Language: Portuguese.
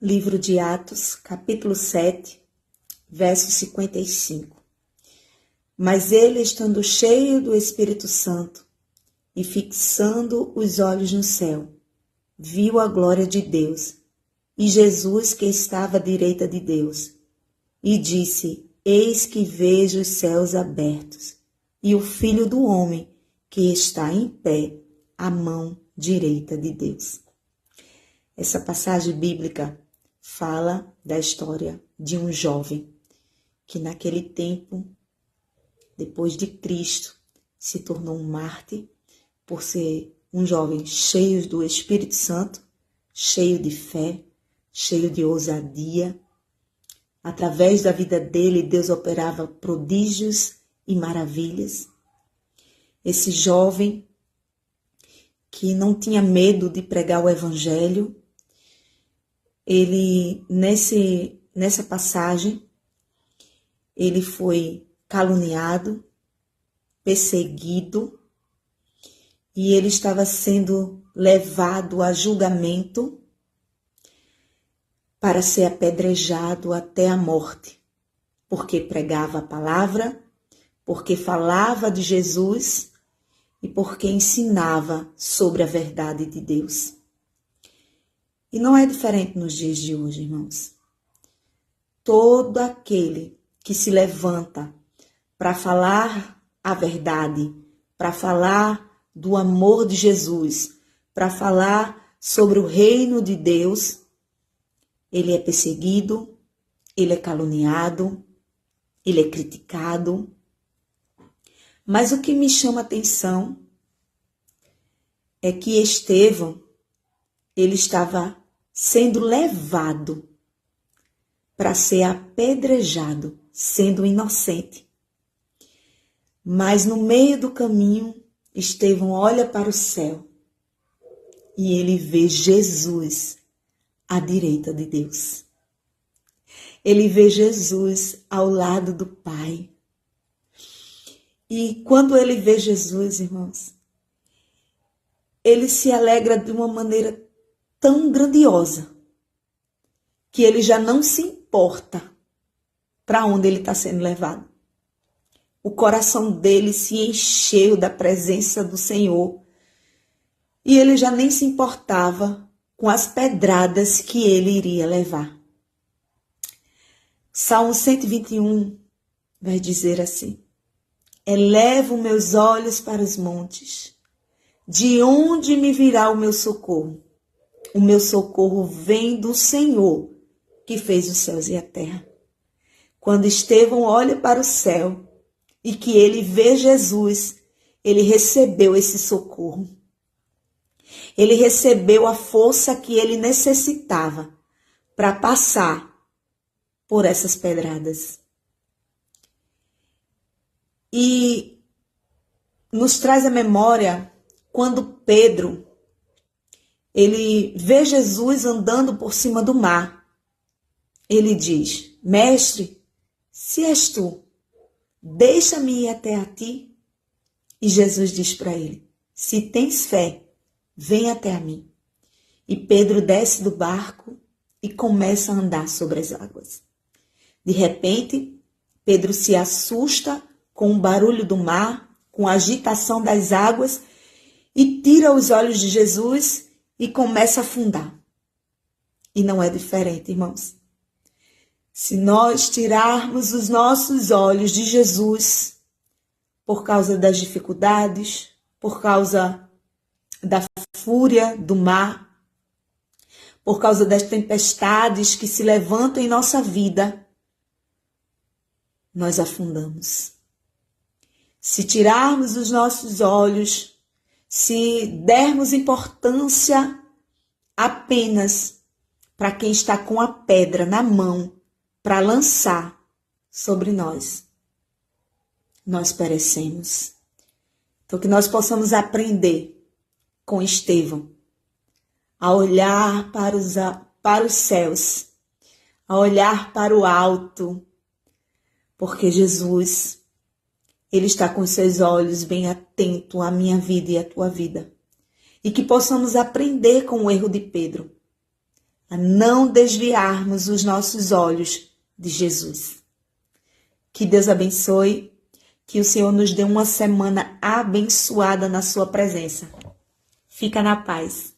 Livro de Atos, capítulo 7, verso 55. Mas ele, estando cheio do Espírito Santo e fixando os olhos no céu, viu a glória de Deus e Jesus que estava à direita de Deus, e disse: Eis que vejo os céus abertos e o Filho do Homem que está em pé à mão direita de Deus. Essa passagem bíblica fala da história de um jovem que naquele tempo, depois de Cristo, se tornou um mártir por ser um jovem cheio do Espírito Santo, cheio de fé, cheio de ousadia. Através da vida dele, Deus operava prodígios e maravilhas. Esse jovem que não tinha medo de pregar o evangelho, ele, nessa passagem, ele foi caluniado, perseguido, e ele estava sendo levado a julgamento para ser apedrejado até a morte, porque pregava a palavra, porque falava de Jesus e porque ensinava sobre a verdade de Deus. E não é diferente nos dias de hoje, irmãos. Todo aquele que se levanta para falar a verdade, para falar do amor de Jesus, para falar sobre o reino de Deus, ele é perseguido, ele é caluniado, ele é criticado. Mas o que me chama a atenção é que Estevão, ele estava sendo levado para ser apedrejado, sendo inocente. Mas no meio do caminho, Estevão olha para o céu e ele vê Jesus à direita de Deus. Ele vê Jesus ao lado do Pai. E quando ele vê Jesus, irmãos, ele se alegra de uma maneira tão grandiosa que ele já não se importa para onde ele está sendo levado. O coração dele se encheu da presença do Senhor e ele já nem se importava com as pedradas que ele iria levar. Salmo 121 vai dizer assim: Elevo meus olhos para os montes, de onde me virá o meu socorro? O meu socorro vem do Senhor, que fez os céus e a terra. Quando Estevão olha para o céu e que ele vê Jesus, ele recebeu esse socorro. Ele recebeu a força que ele necessitava para passar por essas pedradas. E nos traz a memória quando Pedro, ele vê Jesus andando por cima do mar. Ele diz: Mestre, se és tu, deixa-me ir até a ti. E Jesus diz para ele: Se tens fé, vem até a mim. E Pedro desce do barco e começa a andar sobre as águas. De repente, Pedro se assusta com o barulho do mar, com a agitação das águas, e tira os olhos de Jesus e começa a afundar. E não é diferente, irmãos. Se nós tirarmos os nossos olhos de Jesus, por causa das dificuldades, por causa da fúria do mar, por causa das tempestades que se levantam em nossa vida, nós afundamos. Se tirarmos os nossos olhos, se dermos importância apenas para quem está com a pedra na mão para lançar sobre nós, nós perecemos. Então, que nós possamos aprender com Estevão a olhar para os céus, a olhar para o alto, porque Jesus, Ele está com seus olhos bem atentos à minha vida e à tua vida. E que possamos aprender com o erro de Pedro. a não desviarmos os nossos olhos de Jesus. Que Deus abençoe, que o Senhor nos dê uma semana abençoada na sua presença. Fica na paz.